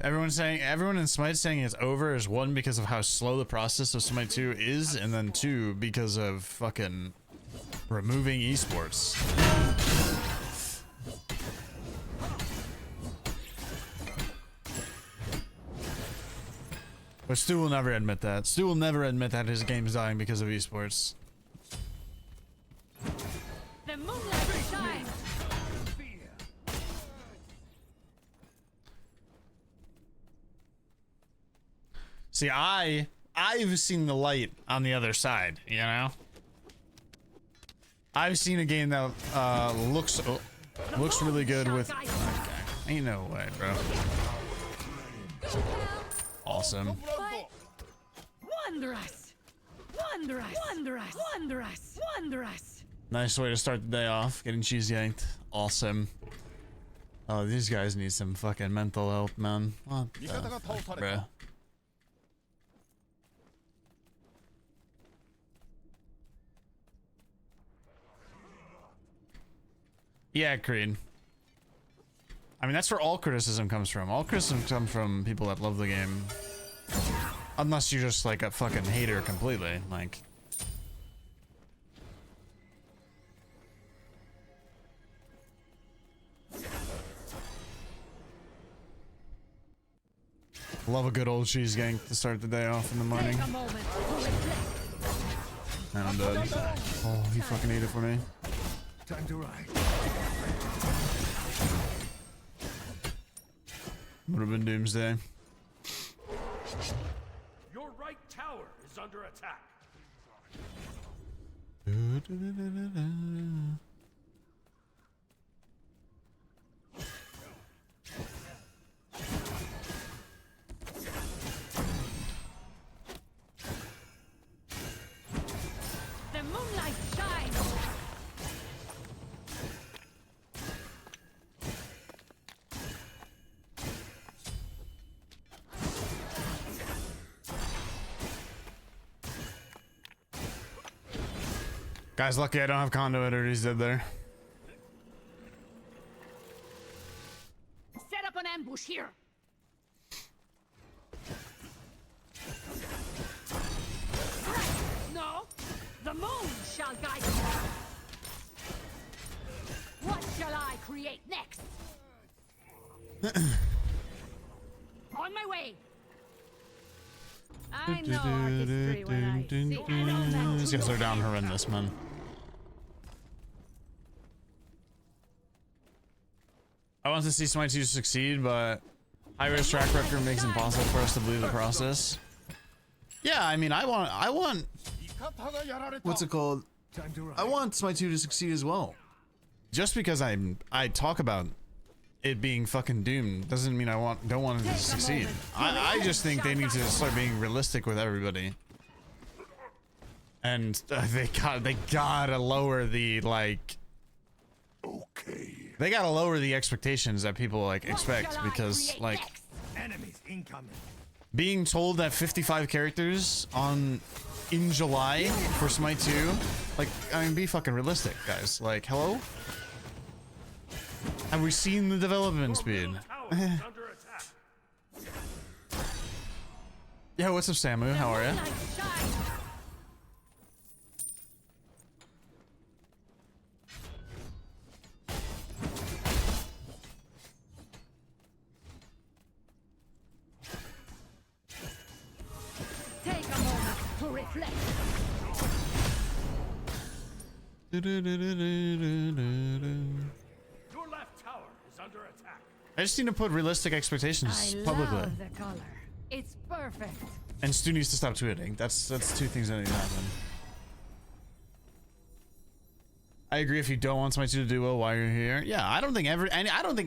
everyone in Smite saying it's over is one because of how slow the process of Smite 2 is, and then two because of fucking removing esports. But Stu will never admit that. Stu will never admit that his game is dying because of esports. The moonlight shines. See, I've seen the light on the other side, you know? I've seen a game that looks really good with... Okay. Ain't no way, bro. Awesome. Wondrous. Wondrous. Wondrous. Wondrous. Wondrous. Nice way to start the day off, getting cheese yanked. Awesome. Oh, these guys need some fucking mental help, man. What the fuck, bro? Yeah, Creed. I mean, that's where all criticism comes from. All criticism comes from people that love the game. Unless you're just like a fucking hater completely. Like... Love a good old cheese gank to start the day off in the morning. And I'm dead. Oh, he fucking ate it for me. Time to ride. Would have been doomsday. Your right tower is under attack. The moonlight shines. Guys, lucky I don't have conduit or he's dead there. Set up an ambush here. No, the moon shall guide us. What shall I create next? On my way. I know artistry when I see it. These guys are down horrendous, man. I want to see Smite 2 succeed, but high risk track record makes it impossible for us to believe the process. Yeah, I mean, I want what's it called? I want Smite 2 to succeed as well. Just because I talk about it being fucking doomed doesn't mean I don't want it to succeed. I just think they need to start being realistic with everybody. And they gotta lower the like. Okay. They gotta lower the expectations that people like expect, because like Enemies incoming. being told that 55 characters in July for Smite 2, like, I mean, be fucking realistic, guys. Like, hello? Have we seen the development speed? Yeah, what's up, Samu? How are you? Take a moment to reflect. Your left tower is under attack. I just need to put realistic expectations publicly. Love the color. It's perfect. And Stu needs to stop tweeting. That's two things that need to happen. I agree. If you don't want somebody to do well while you're here, yeah, I don't think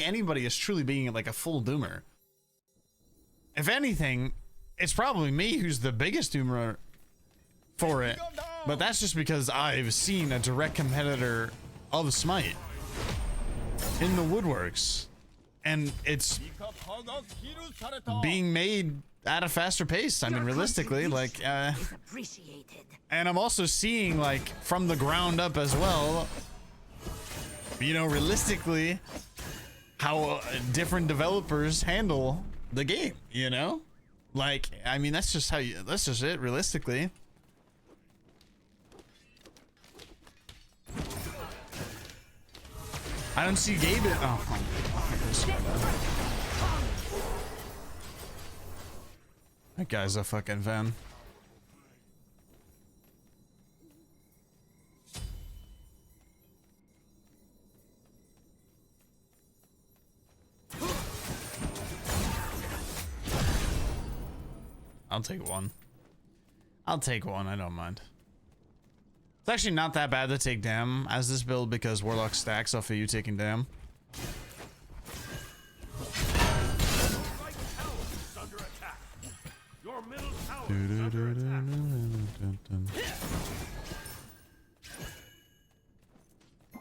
anybody is truly being like a full doomer. If anything, it's probably me who's the biggest doomer for it. But that's just because I've seen a direct competitor of Smite in the woodworks, and it's being made at a faster pace. I mean, realistically, like, and I'm also seeing, like, from the ground up as well, you know, realistically, how different developers handle the game, you know? Like, I mean, that's just it, realistically. I don't see Gabe in, that guy's a fucking fan. I'll take one. I'll take one, I don't mind. It's actually not that bad to take damn as this build because Warlock stacks off of you taking damn.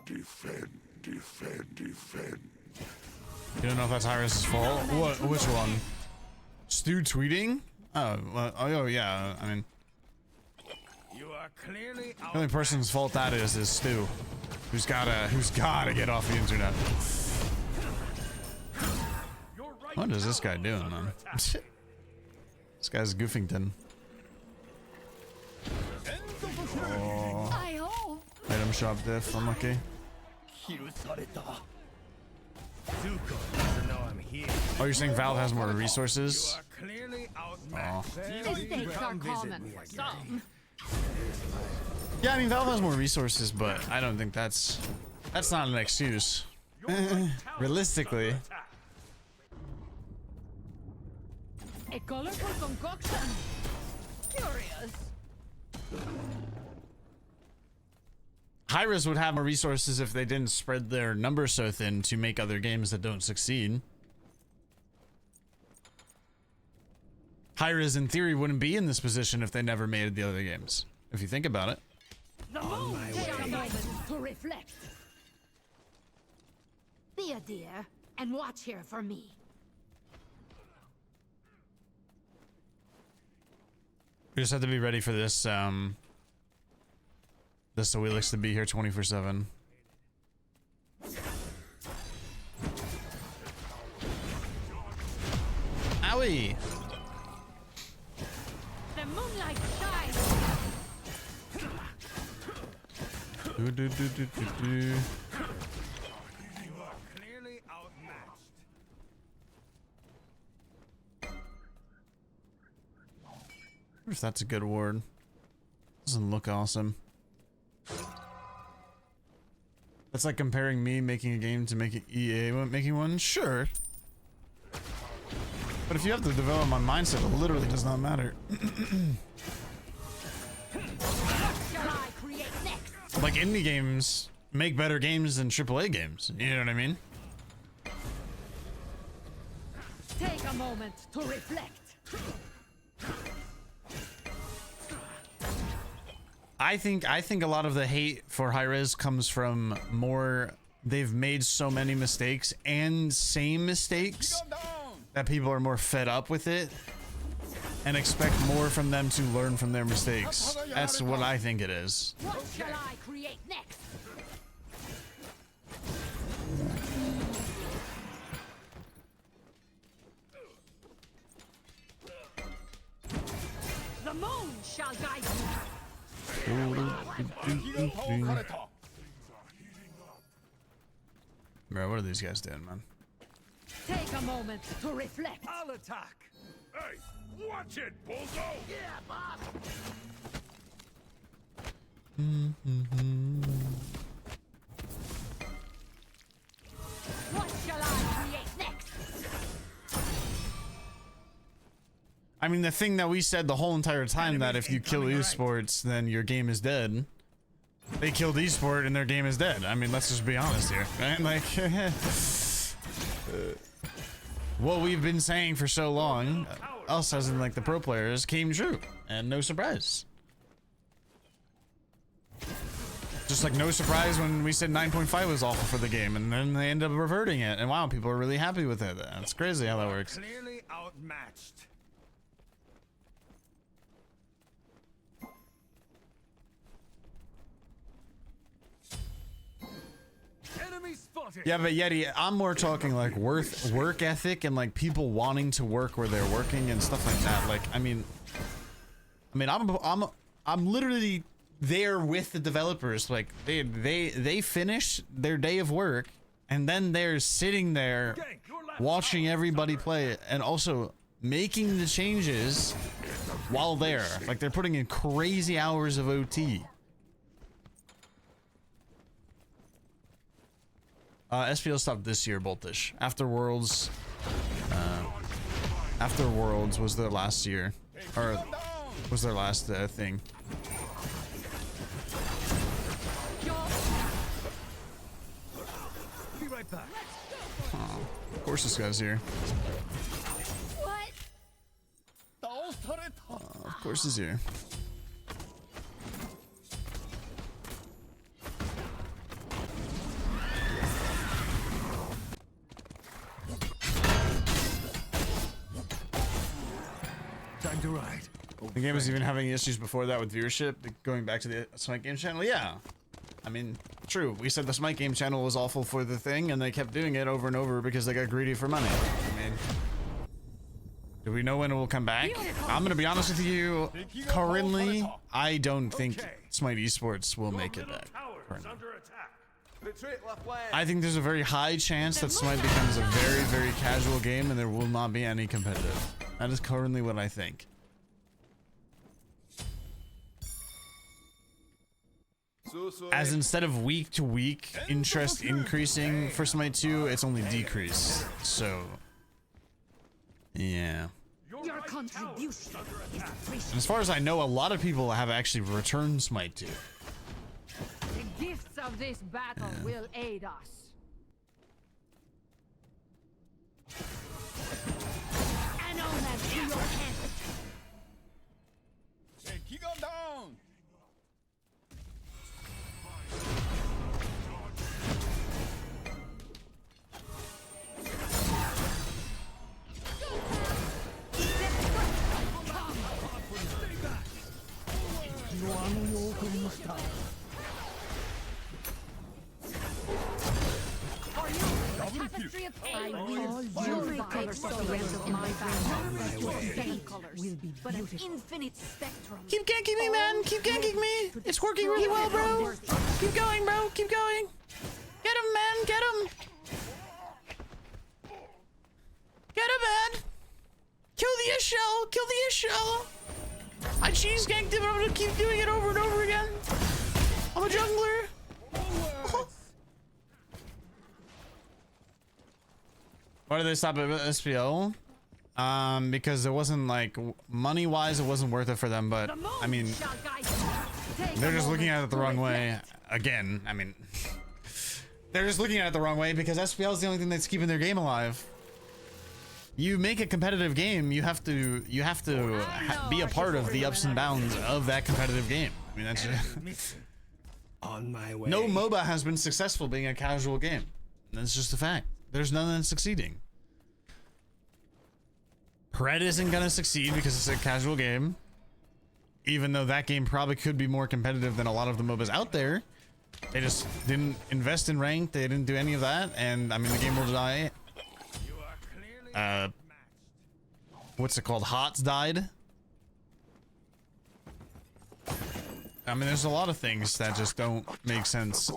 Defend, defend, defend. You don't know if that's Hyris' fault? What? Which one? Stu tweeting? Oh, well, oh yeah. I mean, You are clearly the only person's fault that is Stu, who's gotta get off the internet. What is this guy doing, man? This guy's Goofington. Oh, I hope. item shop diff. Unlucky. Oh, you're saying Valve has more resources? Oh. Mistakes are common for some. Yeah, I mean Valve has more resources, but I don't think that's not an excuse. Realistically. A colorful concoction. Curious. Hyris would have more resources if they didn't spread their numbers so thin to make other games that don't succeed. Hyris, in theory, wouldn't be in this position if they never made the other games. If you think about it. The moon takes a moment to reflect. Be a dear and watch here for me. We just have to be ready for this, this Awilix to be here 24/7. Owie! The moonlight shines. Do. clearly outmatched. If that's a good word. Doesn't look awesome. That's like comparing me making a game to making EA making one? Sure. But if you have to develop my mindset, it literally does not matter. Shall I create next? Like indie games make better games than AAA games. You know what I mean? Take a moment to reflect. I think a lot of the hate for Hi-Rez comes from more they've made so many mistakes and same mistakes that people are more fed up with it and expect more from them to learn from their mistakes. That's what I think it is. What shall I create next? The moon shall guide you. Bro, what are these guys doing, man? Take a moment to reflect. I'll attack. Hey, watch it, Bozo! Yeah, boss. What shall I create next? I mean, the thing that we said the whole entire time that if you kill esports, then your game is dead. They killed esport and their game is dead. I mean, let's just be honest here, right? Like, what we've been saying for so long, us as in like the pro players, came true, and no surprise. Just like no surprise when we said 9.5 was awful for the game, and then they end up reverting it, and wow, people are really happy with it. It's crazy how that works. Clearly outmatched. Enemy spotted. Yeah, but Yeti, I'm more talking like work ethic and like people wanting to work where they're working and stuff like that. Like, I mean, I'm literally there with the developers. Like, they finish their day of work and then they're sitting there watching everybody play and also making the changes while there. Like, they're putting in crazy hours of OT. SPL stopped this year, Boltish. After Worlds was their last year, or was their last thing. Be right back. Oh, of course this guy's here. What? Of course he's here. Time to ride. The game was even having issues before that with viewership, going back to the Smite game channel. Yeah, I mean, true. We said the Smite game channel was awful for the thing, and they kept doing it over and over because they got greedy for money. I mean, do we know when it will come back? I'm gonna be honest with you. Currently, I don't think Smite Esports will make it back. Currently. I think there's a very high chance that Smite becomes a very, very casual game, and there will not be any competitive. That is currently what I think. As instead of week to week interest increasing for Smite 2, it's only decreased. So, yeah. Your contribution is appreciated. And as far as I know, a lot of people have actually returned Smite 2. The gifts of this battle will aid us. An omen to your hand. Tapestry of pain. Your colors of the rest of my colors will be but an infinite spectrum. Keep ganking me, man. Keep ganking me. It's working really well, bro. Keep going, bro. Keep going. Get him, man. Get him. Get him, man. Kill the Chel. Kill the Chel. I cheese ganked him, but I'm gonna keep doing it over and over again. I'm a jungler. Why did they stop at SPL? Because it wasn't like money-wise, it wasn't worth it for them. But I mean, they're just looking at it the wrong way. Again, I mean, they're just looking at it the wrong way because SPL is the only thing that's keeping their game alive. You make a competitive game, you have to be a part of the ups and downs of that competitive game. I mean, that's On my way. no MOBA has been successful being a casual game. That's just a fact. There's none that's succeeding. Pred isn't gonna succeed because it's a casual game. Even though that game probably could be more competitive than a lot of the MOBAs out there. They just didn't invest in rank, they didn't do any of that, and I mean the game will die. What's it called? HOTS died. I mean, there's a lot of things that just don't make sense.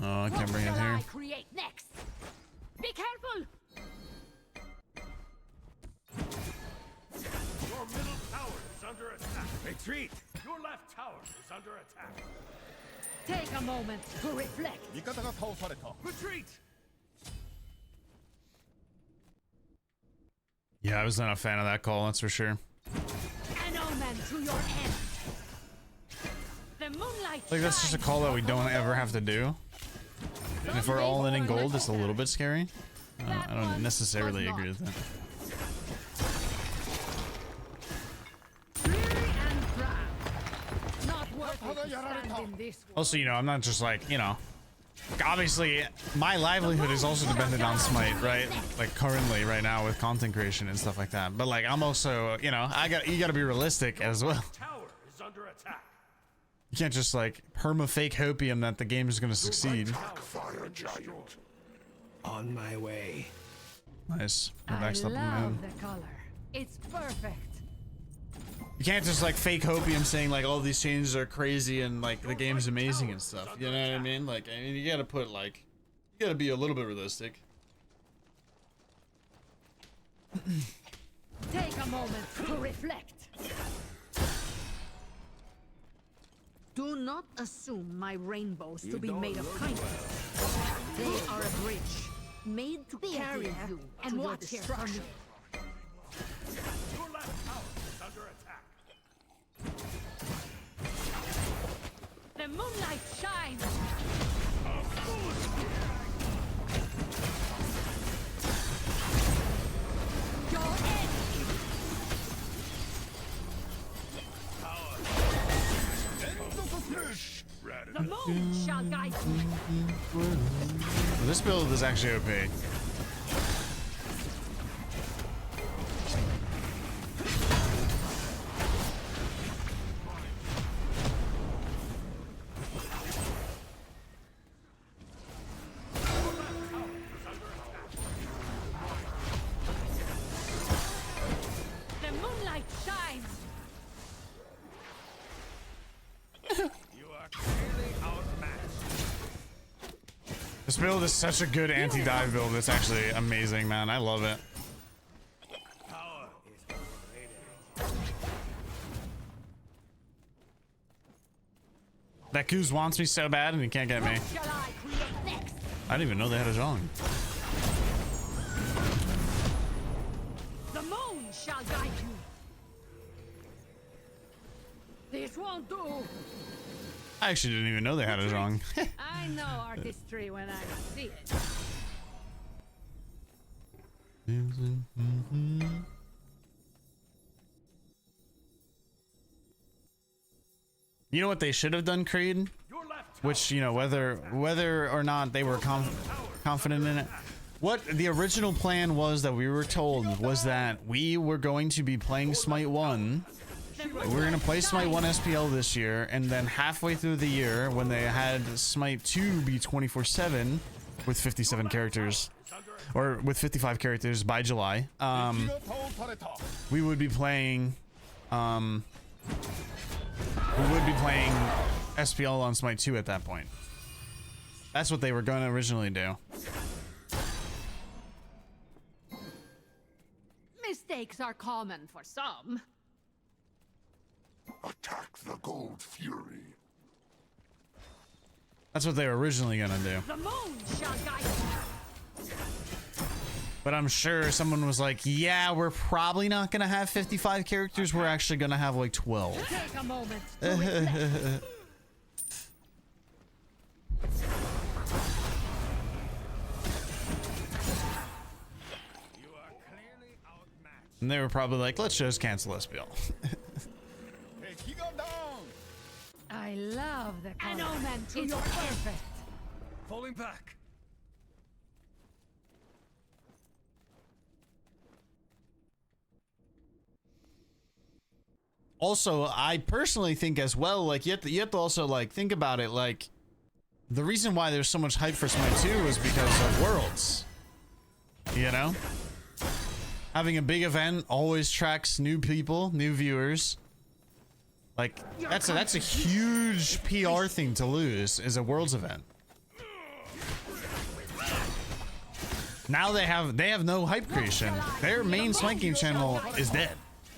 Oh, I can't bring it here. Create next. Be careful. Your middle tower is under attack. Retreat. Your left tower is under attack. Take a moment to reflect. Retreat. Yeah, I was not a fan of that call, that's for sure. An omen to your end. The moonlight. Like, that's just a call that we don't ever have to do. And if we're all in gold, it's a little bit scary. I don't necessarily agree with that. Also, you know, I'm not just like, you know, obviously my livelihood is also dependent on Smite, right? Like currently right now with content creation and stuff like that. But like I'm also, you know, you gotta be realistic as well. Tower is under attack. You can't just like perma fake hopium that the game is gonna succeed. Fire giant. On my way. Nice. We're I backstepping love in. the color. It's perfect. You can't just like fake hopium saying like all these changes are crazy and like the game's amazing and stuff. You know what I mean? Like, I mean, you gotta put like, you gotta be a little bit realistic. Take a moment to reflect. Do not assume my rainbows to be made of kindness. They are a bridge made to carry you and watch destruction. Your left tower is under attack. The moonlight shines. Your end. The moon shall guide you. Well, this build is actually OP. The moonlight shines. You are clearly outmatched. This build is such a good anti-dive build. It's actually amazing, man. I love it. Power is overrated. That Goose wants me so bad and he can't get me. What shall I create next? I didn't even know they had a Zhong. The moon shall guide you. This won't do. I actually didn't even know they had a Zhong. I know artistry when I see it. You know what they should have done, Creed? Your left tower Which, you know, whether or not they were confident in it. What the original plan was that we were told was that we were going to be playing Smite 1. We were going to play Smite 1 SPL this year, and then halfway through the year, when they had Smite 2 be 24/7 with 57 characters, or with 55 characters by July, we would be playing, SPL on Smite 2 at that point. That's what they were going to originally do. Mistakes are common for some. Attack the Gold Fury. That's what they were originally going to do. The moon shall guide you. But I'm sure someone was like, yeah, we're probably not going to have 55 characters. We're actually going to have like 12. Take a moment to reflect. You are clearly outmatched. And they were probably like, let's just cancel SPL. I love the color. An omen to your perfect. Falling back. Also, I personally think as well, like you have to also like think about it, like the reason why there's so much hype for Smite 2 is because of Worlds. You know? Having a big event always attracts new people, new viewers. Like that's a huge PR thing to lose, is a Worlds event. Now they have no hype creation. Their main Smite game channel is dead.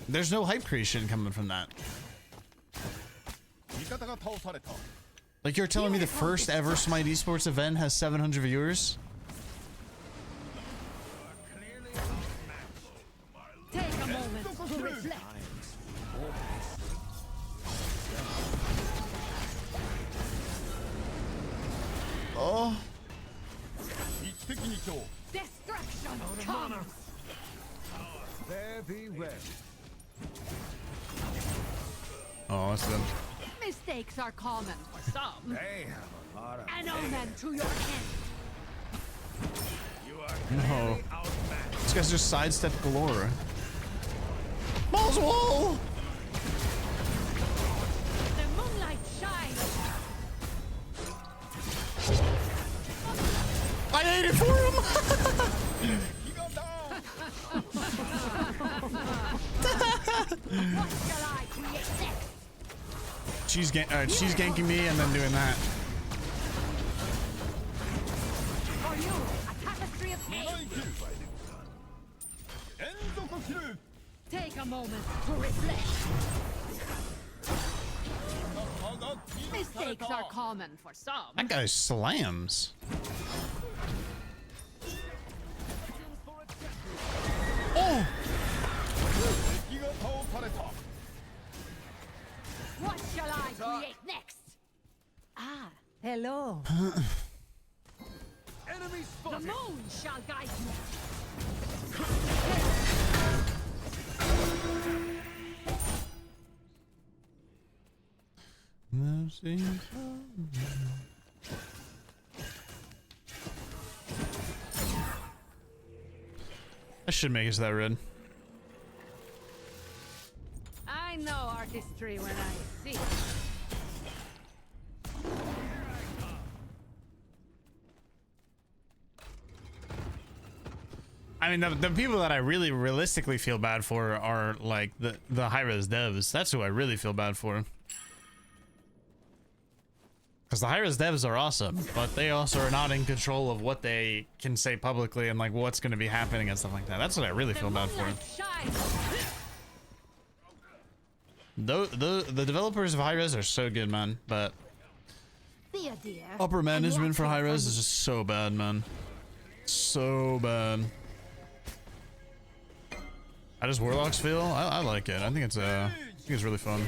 There's no hype creation coming from that. Like you're telling me the first ever Smite esports event has 700 viewers? Take a moment to reflect. Oh. Destruction comes. There be red. Oh, that's them. Mistakes are common for some. They have a lot of An omen to your end. You are No. clearly outmatched. This guy's just sidestep galore. Balls wall! The moonlight shines. I ate it for him! What shall I create next? She's ganking me and then doing that. For you, a tapestry of hate. Take a moment to reflect. Mistakes are common for some. That guy slams. Oh! What shall I create next? Ah, hello. Enemy The spotted. moon shall guide you. I should make us that red. I know artistry when I see it. I mean, the people that I really realistically feel bad for are like the high-res devs. That's who I really feel bad for. Because the high-res devs are awesome, but they also are not in control of what they can say publicly and like what's going to be happening and stuff like that. That's what I really feel bad for. The developers of high-res are so good, man, but Be a dear. upper and management watch for out high-res me. is just so bad, man. So bad. How does Warlocks feel? I like it. I think it's really fun.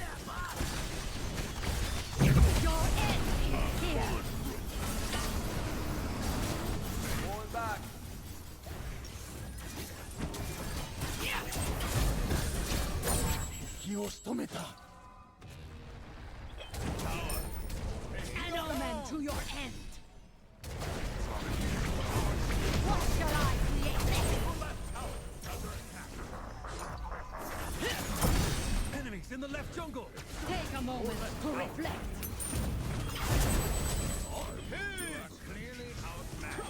Your end is here. Going back. An omen to your end. What shall I create next? Enemies in the left jungle. Take a moment to reflect. Clearly outmatched.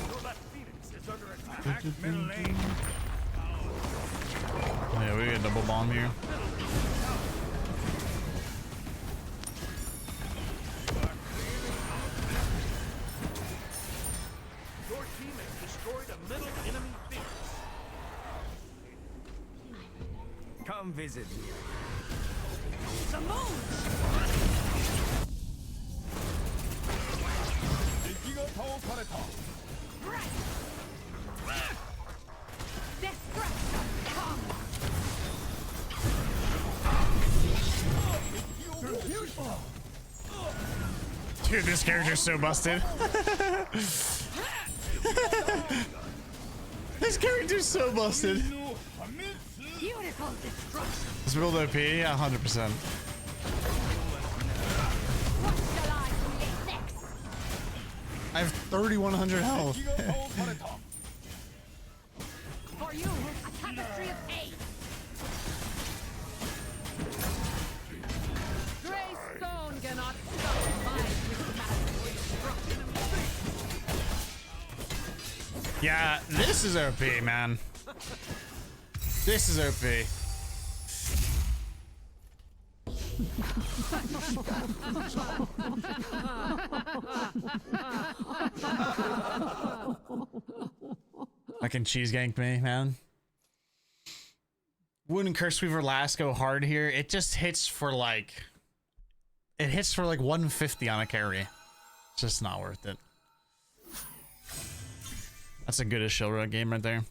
Your left Phoenix is under attack. Middle lane. Yeah, we get a double bomb here. Your team has destroyed a middle enemy Phoenix. Come visit me. The moon. Right. Destruction. Come. Dude, this character's so busted. This character's so busted. Beautiful destruction. This build OP, yeah, 100%. What shall I create next? I have 3,100 health. For you, a tapestry of hate. Gray stone cannot stop my systematic destruction. Yeah, this is OP, man. This is OP. Fucking cheese ganked me, man. Wouldn't Curseweaver last go hard here? It just hits for like... It hits for like 150 on a carry. It's just not worth it. That's a good as shield game right there.